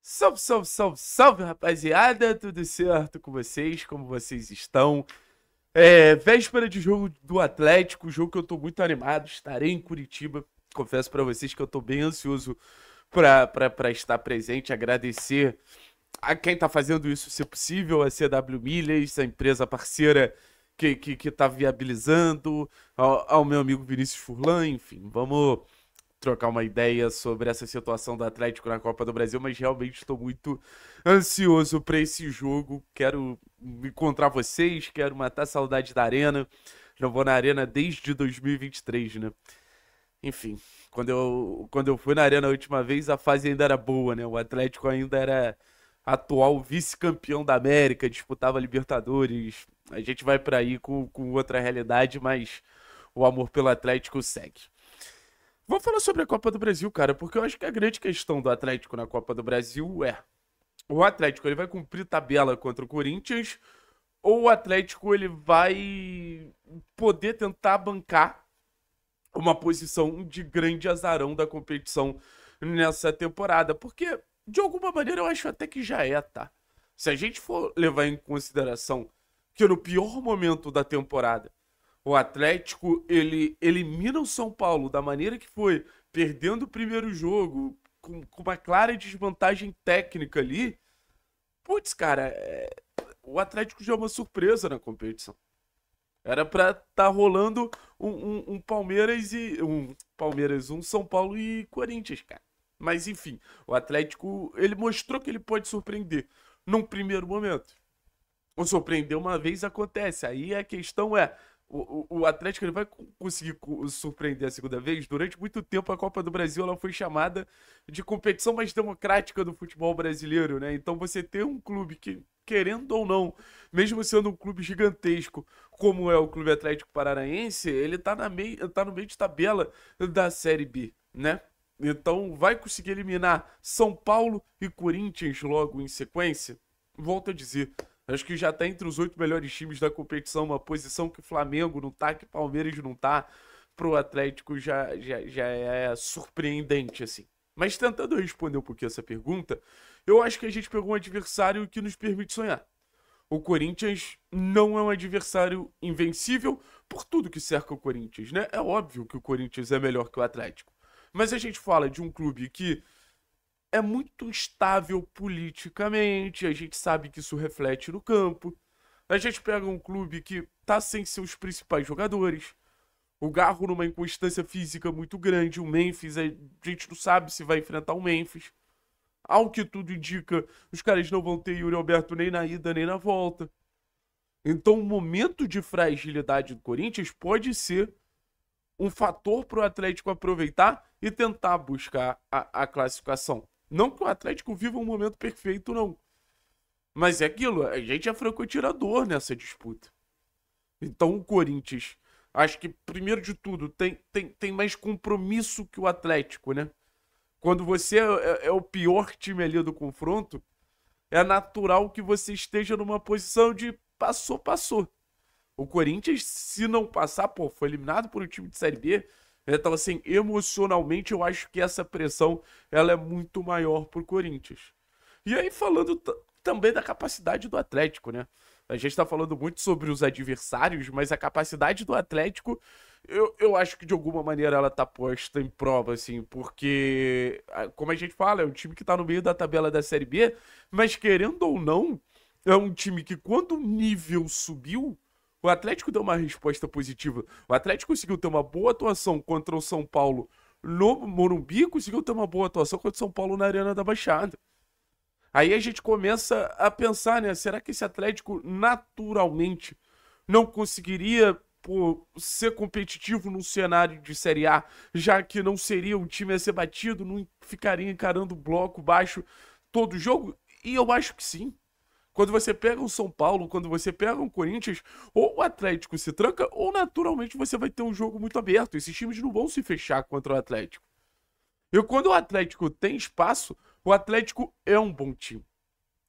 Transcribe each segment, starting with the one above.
Salve, salve, salve, salve, rapaziada! Tudo certo com vocês? Como vocês estão? Véspera de jogo do Atlético, jogo que eu tô muito animado. Estarei em Curitiba. Confesso pra vocês que eu tô bem ansioso pra estar presente. Agradecer a quem tá fazendo isso ser possível, a CW Milhas, a empresa parceira que tá viabilizando, ao meu amigo Vinícius Furlan, enfim, vamos trocar uma ideia sobre essa situação do Atlético na Copa do Brasil, mas realmente estou muito ansioso para esse jogo. Quero encontrar vocês, quero matar a saudade da Arena. Não vou na Arena desde 2023, né? Enfim, quando eu fui na Arena a última vez, a fase ainda era boa, né? O Atlético ainda era atual vice-campeão da América, disputava Libertadores. A gente vai para aí com outra realidade, mas o amor pelo Atlético segue. Vamos falar sobre a Copa do Brasil, cara, porque eu acho que a grande questão do Atlético na Copa do Brasil é: o Atlético ele vai cumprir tabela contra o Corinthians ou o Atlético ele vai poder tentar bancar uma posição de grande azarão da competição nessa temporada? Porque de alguma maneira eu acho até que já é, tá? Se a gente for levar em consideração que no pior momento da temporada o Atlético, ele elimina o São Paulo da maneira que foi, perdendo o primeiro jogo, com uma clara desvantagem técnica ali. Putz, cara, o Atlético já é uma surpresa na competição. Era pra tá rolando um Palmeiras um São Paulo e Corinthians, cara. Mas enfim, o Atlético, ele mostrou que ele pode surpreender num primeiro momento. O surpreender uma vez acontece. Aí a questão é: o Atlético ele vai conseguir surpreender a segunda vez? Durante muito tempo a Copa do Brasil ela foi chamada de competição mais democrática do futebol brasileiro, né? Então você ter um clube que, querendo ou não, mesmo sendo um clube gigantesco, como é o Clube Atlético Paranaense, ele tá no meio de tabela da Série B, né? Então vai conseguir eliminar São Paulo e Corinthians logo em sequência? Volto a dizer, acho que já tá entre os 8 melhores times da competição, uma posição que o Flamengo não tá, que o Palmeiras não tá. Pro Atlético já é surpreendente, assim. Mas tentando responder um pouquinho essa pergunta, eu acho que a gente pegou um adversário que nos permite sonhar. O Corinthians não é um adversário invencível por tudo que cerca o Corinthians, né? É óbvio que o Corinthians é melhor que o Atlético. Mas a gente fala de um clube que é muito instável politicamente, a gente sabe que isso reflete no campo. A gente pega um clube que tá sem seus principais jogadores, o Garro numa inconstância física muito grande, o Memphis, a gente não sabe se vai enfrentar o Memphis. Ao que tudo indica, os caras não vão ter Yuri Alberto nem na ida nem na volta. Então, o momento de fragilidade do Corinthians pode ser um fator para o Atlético aproveitar e tentar buscar a classificação. Não que o Atlético viva um momento perfeito, não. Mas é aquilo, a gente é franco-atirador nessa disputa. Então o Corinthians, acho que primeiro de tudo, tem mais compromisso que o Atlético, né? Quando você é o pior time ali do confronto, é natural que você esteja numa posição de passou, passou. O Corinthians, se não passar, pô, foi eliminado por um time de Série B. Então, assim, emocionalmente, eu acho que essa pressão ela é muito maior pro Corinthians. E aí, falando também da capacidade do Atlético, né? A gente tá falando muito sobre os adversários, mas a capacidade do Atlético, eu acho que de alguma maneira ela tá posta em prova, assim, porque, como a gente fala, é um time que tá no meio da tabela da Série B, mas querendo ou não, é um time que quando o nível subiu, o Atlético deu uma resposta positiva. O Atlético conseguiu ter uma boa atuação contra o São Paulo no Morumbi, conseguiu ter uma boa atuação contra o São Paulo na Arena da Baixada. Aí a gente começa a pensar, né? Será que esse Atlético naturalmente não conseguiria, pô, ser competitivo num cenário de Série A, já que não seria um time a ser batido, não ficaria encarando bloco baixo todo jogo? E eu acho que sim. Quando você pega um São Paulo, quando você pega um Corinthians, ou o Atlético se tranca, ou naturalmente você vai ter um jogo muito aberto. Esses times não vão se fechar contra o Atlético. E quando o Atlético tem espaço, o Atlético é um bom time.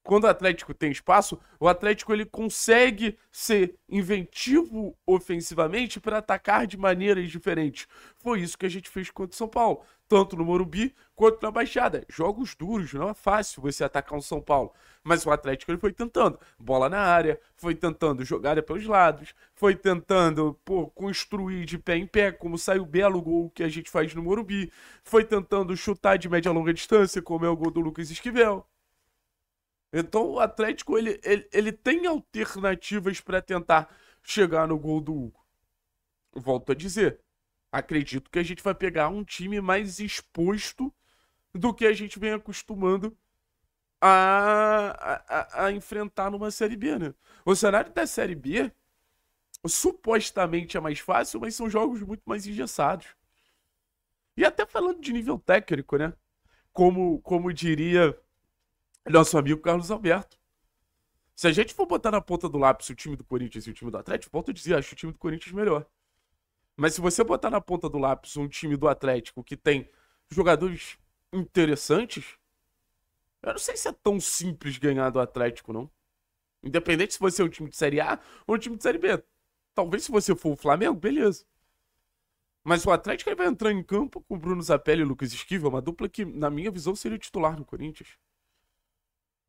quando o Atlético tem espaço, o Atlético ele consegue ser inventivo ofensivamente para atacar de maneiras diferentes. Foi isso que a gente fez contra o São Paulo, tanto no Morumbi quanto na Baixada. Jogos duros, não é fácil você atacar um São Paulo. Mas o Atlético ele foi tentando bola na área, foi tentando jogar pelos lados, foi tentando construir de pé em pé, como sai o belo gol que a gente faz no Morumbi, foi tentando chutar de média a longa distância, como é o gol do Lucas Esquivel. Então o Atlético ele tem alternativas para tentar chegar no gol do Hugo. Volto a dizer, acredito que a gente vai pegar um time mais exposto do que a gente vem acostumando a enfrentar numa Série B, né? O cenário da Série B supostamente é mais fácil, mas são jogos muito mais engessados. E até falando de nível técnico, né? Como diria nosso amigo Carlos Alberto. Se a gente for botar na ponta do lápis o time do Corinthians e o time do Atlético, volto a dizer, acho o time do Corinthians melhor. Mas se você botar na ponta do lápis um time do Atlético que tem jogadores interessantes, eu não sei se é tão simples ganhar do Atlético, não. Independente se você é um time de Série A ou um time de Série B. Talvez se você for o Flamengo, beleza. Mas o Atlético ele vai entrar em campo com o Bruno Zapelli e o Lucas Esquivel, uma dupla que, na minha visão, seria titular no Corinthians.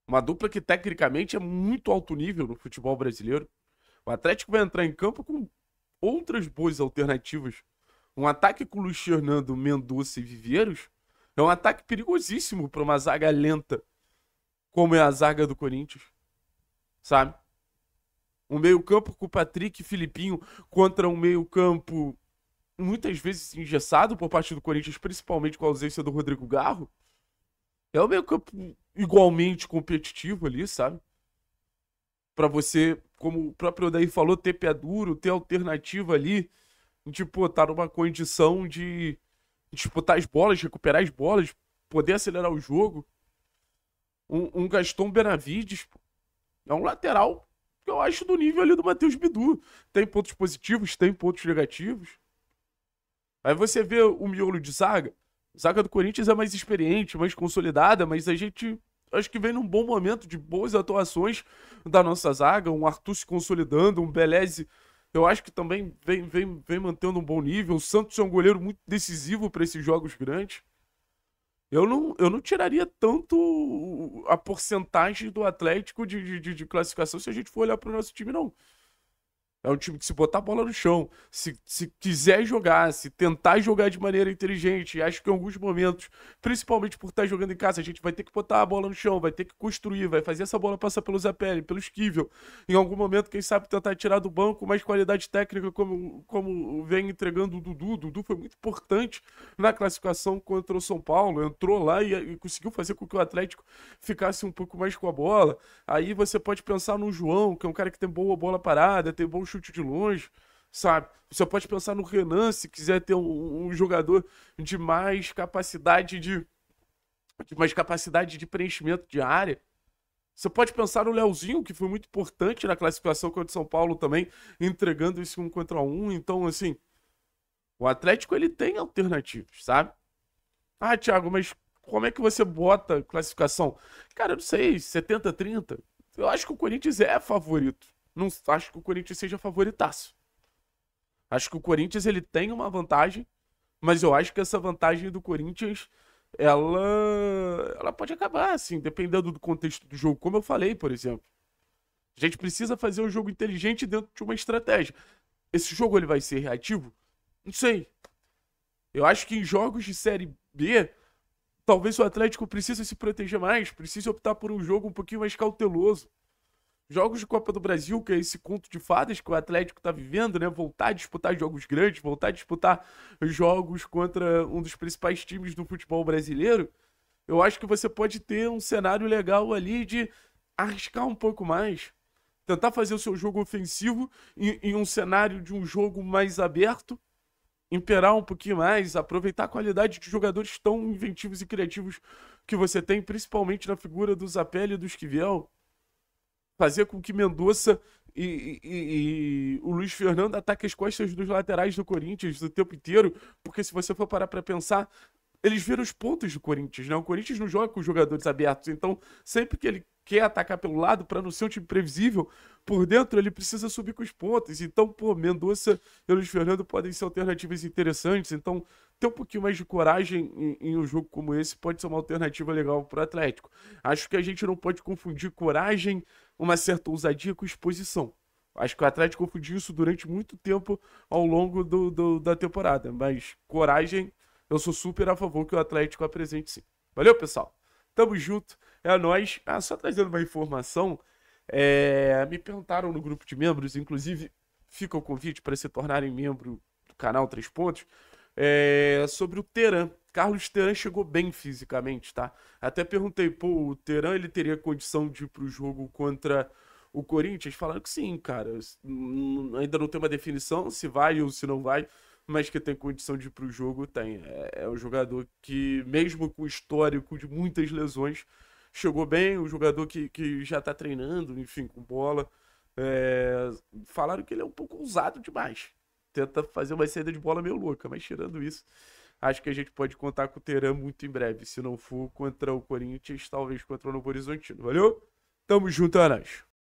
Uma dupla que, tecnicamente, é muito alto nível no futebol brasileiro. O Atlético vai entrar em campo com outras boas alternativas. Um ataque com Luiz Fernando, Mendonça e Viveiros é um ataque perigosíssimo para uma zaga lenta, como é a zaga do Corinthians. Sabe? Um meio-campo com o Patrick e Filipinho contra um meio-campo muitas vezes engessado por parte do Corinthians, principalmente com a ausência do Rodrigo Garro. É um meio-campo igualmente competitivo ali, sabe? Pra você, como o próprio Odair falou, ter pé duro, ter alternativa ali, tipo, tá numa condição de disputar as bolas, recuperar as bolas, poder acelerar o jogo. Um Gaston Benavides, pô, é um lateral que eu acho do nível ali do Matheus Bidu. Tem pontos positivos, tem pontos negativos. Aí você vê o miolo de zaga. A zaga do Corinthians é mais experiente, mais consolidada, mas a gente acho que vem num bom momento de boas atuações da nossa zaga. Um Arthur se consolidando, um Beleze, eu acho que também vem mantendo um bom nível. O Santos é um goleiro muito decisivo para esses jogos grandes. Eu não tiraria tanto a porcentagem do Atlético de classificação se a gente for olhar para o nosso time, não. É um time que, se botar a bola no chão, se quiser jogar, se tentar jogar de maneira inteligente, acho que em alguns momentos, principalmente por estar jogando em casa, a gente vai ter que botar a bola no chão, vai ter que construir, vai fazer essa bola passar pelo Zapelli, pelo Esquivel. Em algum momento, quem sabe tentar tirar do banco mais qualidade técnica, como vem entregando o Dudu. O Dudu foi muito importante na classificação contra o São Paulo, entrou lá e conseguiu fazer com que o Atlético ficasse um pouco mais com a bola. Aí você pode pensar no João, que é um cara que tem boa bola parada, tem bom chute de longe, sabe? Você pode pensar no Renan, se quiser ter um jogador de mais capacidade de preenchimento de área. Você pode pensar no Leozinho, que foi muito importante na classificação contra o São Paulo também, entregando esse 1 contra 1. Então, assim, o Atlético ele tem alternativas, sabe? Ah, Thiago, mas como é que você bota classificação? Cara, eu não sei, 70-30. Eu acho que o Corinthians é favorito. Não acho que o Corinthians seja favoritaço. Acho que o Corinthians ele tem uma vantagem, mas eu acho que essa vantagem do Corinthians ela pode acabar, assim, dependendo do contexto do jogo. Como eu falei, por exemplo, a gente precisa fazer um jogo inteligente dentro de uma estratégia. Esse jogo ele vai ser reativo? Não sei. Eu acho que em jogos de Série B, talvez o Atlético precise se proteger mais, precise optar por um jogo um pouquinho mais cauteloso. Jogos de Copa do Brasil, que é esse conto de fadas que o Atlético tá vivendo, né? Voltar a disputar jogos grandes, voltar a disputar jogos contra um dos principais times do futebol brasileiro. Eu acho que você pode ter um cenário legal ali de arriscar um pouco mais. Tentar fazer o seu jogo ofensivo em um cenário de um jogo mais aberto. Imperar um pouquinho mais, aproveitar a qualidade de jogadores tão inventivos e criativos que você tem, principalmente na figura do Zapelli e do Esquivel. Fazer com que Mendonça e o Luiz Fernando ataquem as costas dos laterais do Corinthians o tempo inteiro, porque se você for parar pra pensar, eles viram os pontos do Corinthians, né? O Corinthians não joga com jogadores abertos, então sempre que ele quer atacar pelo lado para não ser um time previsível, por dentro ele precisa subir com os pontos. Então, pô, Mendonça e Luiz Fernando podem ser alternativas interessantes. Então, ter um pouquinho mais de coragem em um jogo como esse pode ser uma alternativa legal para o Atlético. Acho que a gente não pode confundir coragem, uma certa ousadia com exposição. Acho que o Atlético confundiu isso durante muito tempo ao longo da temporada. Mas coragem, eu sou super a favor que o Atlético apresente sim. Valeu, pessoal? Tamo junto. É nóis. Ah, só trazendo uma informação. Me perguntaram no grupo de membros, inclusive fica o convite para se tornarem membro do canal 3 Pontos, sobre o Teran. Carlos Teran chegou bem fisicamente, tá? Até perguntei, pô, o Teran ele teria condição de ir pro jogo contra o Corinthians? Falaram que sim, cara. Ainda não tem uma definição se vai ou se não vai, mas que tem condição de ir pro jogo, tem. É um jogador que, mesmo com histórico de muitas lesões, chegou bem, um jogador que já tá treinando, enfim, com bola. Falaram que ele é um pouco ousado demais. Tenta fazer uma saída de bola meio louca, mas tirando isso, acho que a gente pode contar com o Teran muito em breve. Se não for contra o Corinthians, talvez contra o Novo Horizontino. Valeu? Tamo junto, Aranjo.